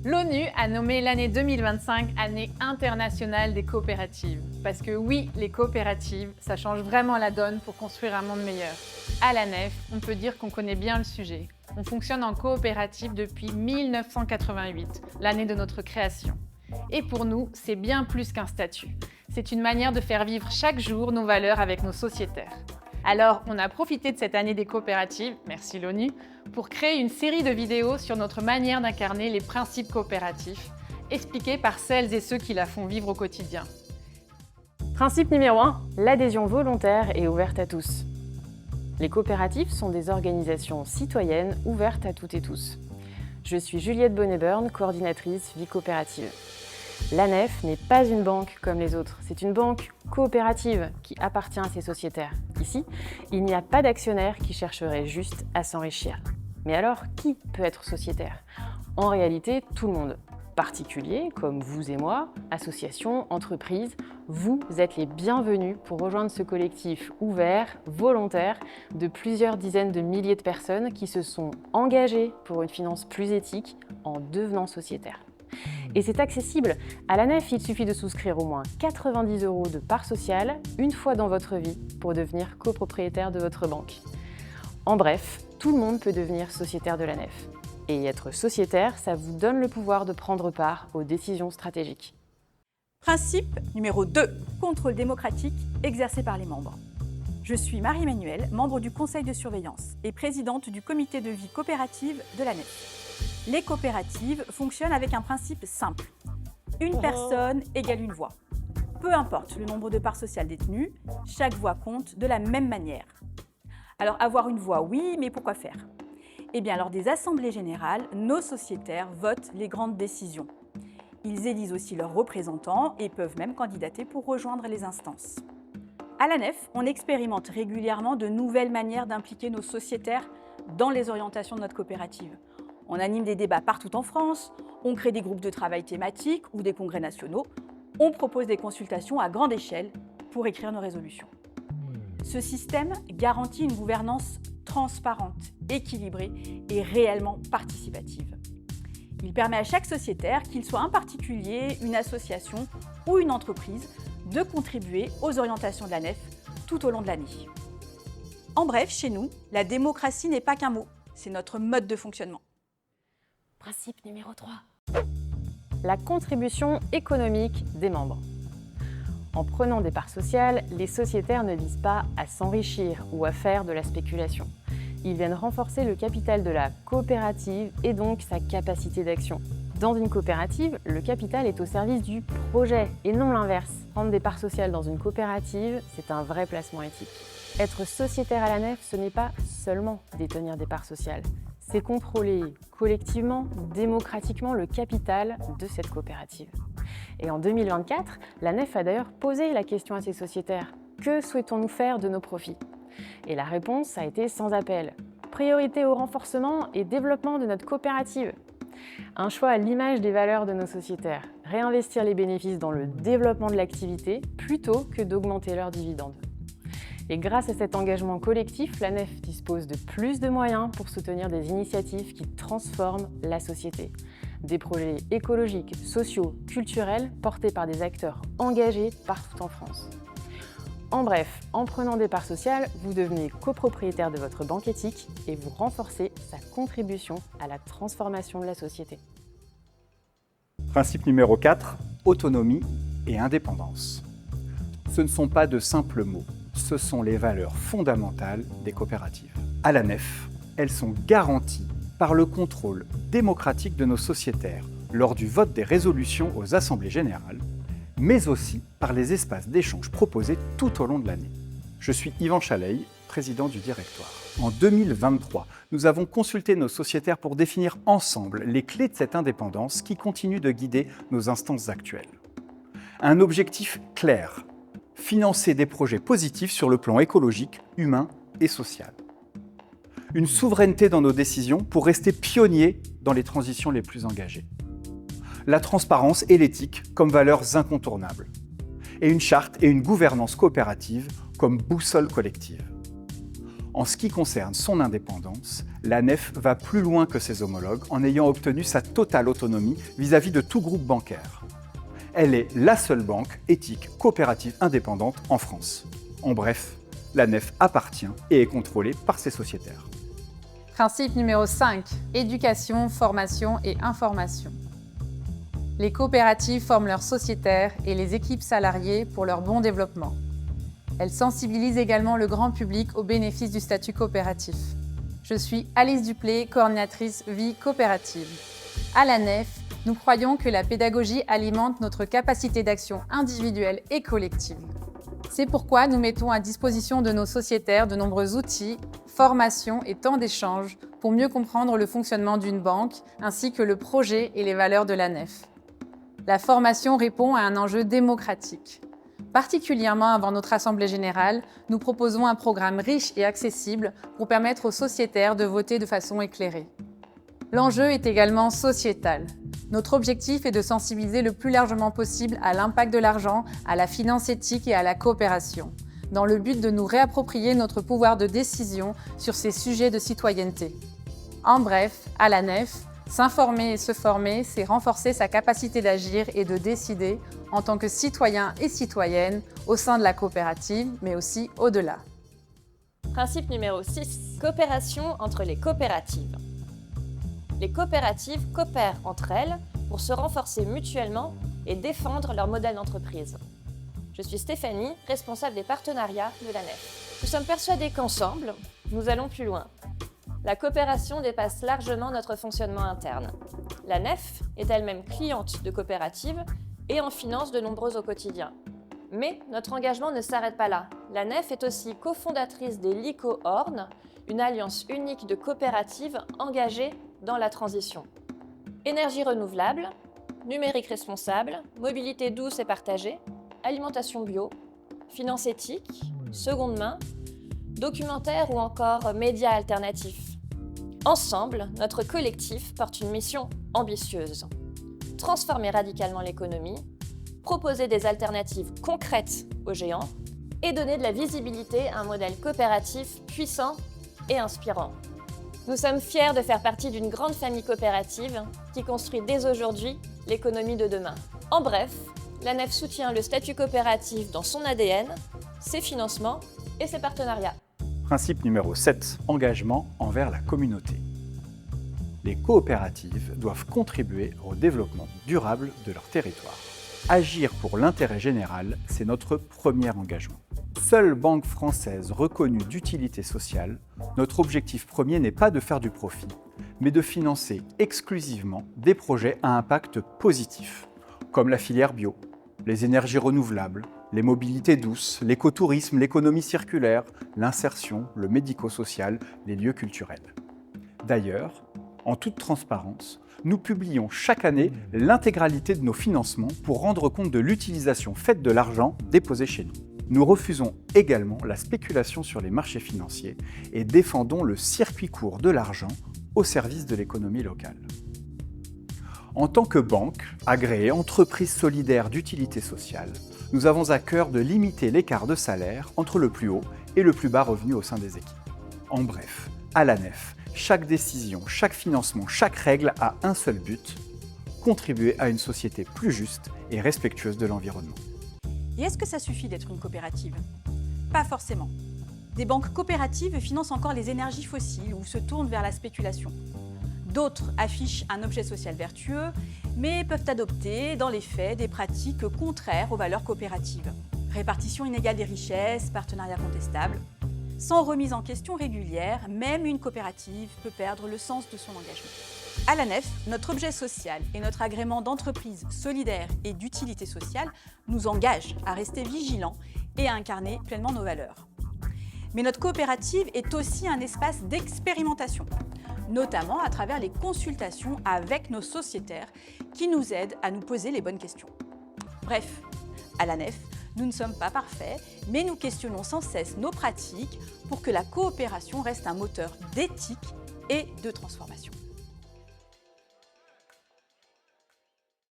L'ONU a nommé l'année 2025 année internationale des coopératives. Parce que oui, les coopératives, ça change vraiment la donne pour construire un monde meilleur. À la Nef, on peut dire qu'on connaît bien le sujet. On fonctionne en coopérative depuis 1988, l'année de notre création. Et pour nous, c'est bien plus qu'un statut. C'est une manière de faire vivre chaque jour nos valeurs avec nos sociétaires. Alors, on a profité de cette année des coopératives, merci l'ONU, pour créer une série de vidéos sur notre manière d'incarner les principes coopératifs, expliqués par celles et ceux qui la font vivre au quotidien. Principe numéro 1, l'adhésion volontaire et ouverte à tous. Les coopératives sont des organisations citoyennes ouvertes à toutes et tous. Je suis Juliette Bonnet-Burn, coordinatrice vie coopérative. La Nef n'est pas une banque comme les autres, c'est une banque coopérative qui appartient à ses sociétaires. Ici, il n'y a pas d'actionnaire qui chercherait juste à s'enrichir. Mais alors, qui peut être sociétaire? En réalité, tout le monde. Particuliers, comme vous et moi, associations, entreprises, vous êtes les bienvenus pour rejoindre ce collectif ouvert, volontaire, de plusieurs dizaines de milliers de personnes qui se sont engagées pour une finance plus éthique en devenant sociétaires. Et c'est accessible. À la Nef, il suffit de souscrire au moins 90 € de part sociale une fois dans votre vie pour devenir copropriétaire de votre banque. En bref, tout le monde peut devenir sociétaire de la Nef. Et être sociétaire, ça vous donne le pouvoir de prendre part aux décisions stratégiques. Principe numéro 2, contrôle démocratique exercé par les membres. Je suis Marie-Emmanuelle, membre du conseil de surveillance et présidente du comité de vie coopérative de la Nef. Les coopératives fonctionnent avec un principe simple. Une personne égale une voix. Peu importe le nombre de parts sociales détenues, chaque voix compte de la même manière. Alors avoir une voix, oui, mais pourquoi faire? Eh bien, lors des assemblées générales, nos sociétaires votent les grandes décisions. Ils élisent aussi leurs représentants et peuvent même candidater pour rejoindre les instances. À la Nef, on expérimente régulièrement de nouvelles manières d'impliquer nos sociétaires dans les orientations de notre coopérative. On anime des débats partout en France, on crée des groupes de travail thématiques ou des congrès nationaux, on propose des consultations à grande échelle pour écrire nos résolutions. Ce système garantit une gouvernance transparente, équilibrée et réellement participative. Il permet à chaque sociétaire, qu'il soit un particulier, une association ou une entreprise, de contribuer aux orientations de la Nef tout au long de l'année. En bref, chez nous, la démocratie n'est pas qu'un mot, c'est notre mode de fonctionnement. Principe numéro 3. La contribution économique des membres. En prenant des parts sociales, les sociétaires ne visent pas à s'enrichir ou à faire de la spéculation. Ils viennent renforcer le capital de la coopérative et donc sa capacité d'action. Dans une coopérative, le capital est au service du projet et non l'inverse. Prendre des parts sociales dans une coopérative, c'est un vrai placement éthique. Être sociétaire à la Nef, ce n'est pas seulement détenir des parts sociales. C'est contrôler collectivement, démocratiquement le capital de cette coopérative. Et en 2024, la Nef a d'ailleurs posé la question à ses sociétaires. Que souhaitons-nous faire de nos profits? Et la réponse a été sans appel. Priorité au renforcement et développement de notre coopérative. Un choix à l'image des valeurs de nos sociétaires. Réinvestir les bénéfices dans le développement de l'activité plutôt que d'augmenter leurs dividendes. Et grâce à cet engagement collectif, la Nef dispose de plus de moyens pour soutenir des initiatives qui transforment la société. Des projets écologiques, sociaux, culturels portés par des acteurs engagés partout en France. En bref, en prenant des parts sociales, vous devenez copropriétaire de votre banque éthique et vous renforcez sa contribution à la transformation de la société. Principe numéro 4, autonomie et indépendance. Ce ne sont pas de simples mots, ce sont les valeurs fondamentales des coopératives. À la Nef, elles sont garanties par le contrôle démocratique de nos sociétaires lors du vote des résolutions aux assemblées générales, mais aussi par les espaces d'échange proposés tout au long de l'année. Je suis Yvan Chaleil, président du directoire. En 2023, nous avons consulté nos sociétaires pour définir ensemble les clés de cette indépendance qui continue de guider nos instances actuelles. Un objectif clair, financer des projets positifs sur le plan écologique, humain et social. Une souveraineté dans nos décisions pour rester pionniers dans les transitions les plus engagées. La transparence et l'éthique comme valeurs incontournables. Et une charte et une gouvernance coopérative comme boussole collective. En ce qui concerne son indépendance, la NEF va plus loin que ses homologues en ayant obtenu sa totale autonomie vis-à-vis de tout groupe bancaire. Elle est la seule banque éthique coopérative indépendante en France. En bref, la NEF appartient et est contrôlée par ses sociétaires. Principe numéro 5. Éducation, formation et information. Les coopératives forment leurs sociétaires et les équipes salariées pour leur bon développement. Elles sensibilisent également le grand public aux bénéfices du statut coopératif. Je suis Alice Duplé, coordinatrice Vie Coopérative. À la NEF, nous croyons que la pédagogie alimente notre capacité d'action individuelle et collective. C'est pourquoi nous mettons à disposition de nos sociétaires de nombreux outils, formations et temps d'échange pour mieux comprendre le fonctionnement d'une banque, ainsi que le projet et les valeurs de la NEF. La formation répond à un enjeu démocratique. Particulièrement avant notre Assemblée générale, nous proposons un programme riche et accessible pour permettre aux sociétaires de voter de façon éclairée. L'enjeu est également sociétal. Notre objectif est de sensibiliser le plus largement possible à l'impact de l'argent, à la finance éthique et à la coopération, dans le but de nous réapproprier notre pouvoir de décision sur ces sujets de citoyenneté. En bref, à la NEF, s'informer et se former, c'est renforcer sa capacité d'agir et de décider en tant que citoyen et citoyenne au sein de la coopérative, mais aussi au-delà. Principe numéro 6. Coopération entre les coopératives. Les coopératives coopèrent entre elles pour se renforcer mutuellement et défendre leur modèle d'entreprise. Je suis Stéphanie, responsable des partenariats de la NEF. Nous sommes persuadés qu'ensemble, nous allons plus loin. La coopération dépasse largement notre fonctionnement interne. La NEF est elle-même cliente de coopératives et en finance de nombreux au quotidien. Mais notre engagement ne s'arrête pas là. La NEF est aussi cofondatrice des LICO-Orne, une alliance unique de coopératives engagées dans la transition. Énergie renouvelable, numérique responsable, mobilité douce et partagée, alimentation bio, finance éthique, seconde main, documentaire ou encore médias alternatifs. Ensemble, notre collectif porte une mission ambitieuse. Transformer radicalement l'économie, proposer des alternatives concrètes aux géants et donner de la visibilité à un modèle coopératif puissant et inspirant. Nous sommes fiers de faire partie d'une grande famille coopérative qui construit dès aujourd'hui l'économie de demain. En bref, la NEF soutient le statut coopératif dans son ADN, ses financements et ses partenariats. Principe numéro 7. Engagement envers la communauté. Les coopératives doivent contribuer au développement durable de leur territoire. Agir pour l'intérêt général, c'est notre premier engagement. Seule banque française reconnue d'utilité sociale, notre objectif premier n'est pas de faire du profit, mais de financer exclusivement des projets à impact positif, comme la filière bio, les énergies renouvelables, les mobilités douces, l'écotourisme, l'économie circulaire, l'insertion, le médico-social, les lieux culturels. D'ailleurs, en toute transparence, nous publions chaque année l'intégralité de nos financements pour rendre compte de l'utilisation faite de l'argent déposé chez nous. Nous refusons également la spéculation sur les marchés financiers et défendons le circuit court de l'argent au service de l'économie locale. En tant que banque, agréée entreprise solidaire d'utilité sociale, nous avons à cœur de limiter l'écart de salaire entre le plus haut et le plus bas revenu au sein des équipes. En bref, à la NEF, chaque décision, chaque financement, chaque règle a un seul but, contribuer à une société plus juste et respectueuse de l'environnement. Et est-ce que ça suffit d'être une coopérative? Pas forcément. Des banques coopératives financent encore les énergies fossiles ou se tournent vers la spéculation. D'autres affichent un objet social vertueux, mais peuvent adopter, dans les faits, des pratiques contraires aux valeurs coopératives. Répartition inégale des richesses, partenariat contestable. Sans remise en question régulière, même une coopérative peut perdre le sens de son engagement. À la NEF, notre objet social et notre agrément d'entreprise solidaire et d'utilité sociale nous engagent à rester vigilants et à incarner pleinement nos valeurs. Mais notre coopérative est aussi un espace d'expérimentation, notamment à travers les consultations avec nos sociétaires qui nous aident à nous poser les bonnes questions. Bref, à la NEF, nous ne sommes pas parfaits, mais nous questionnons sans cesse nos pratiques pour que la coopération reste un moteur d'éthique et de transformation.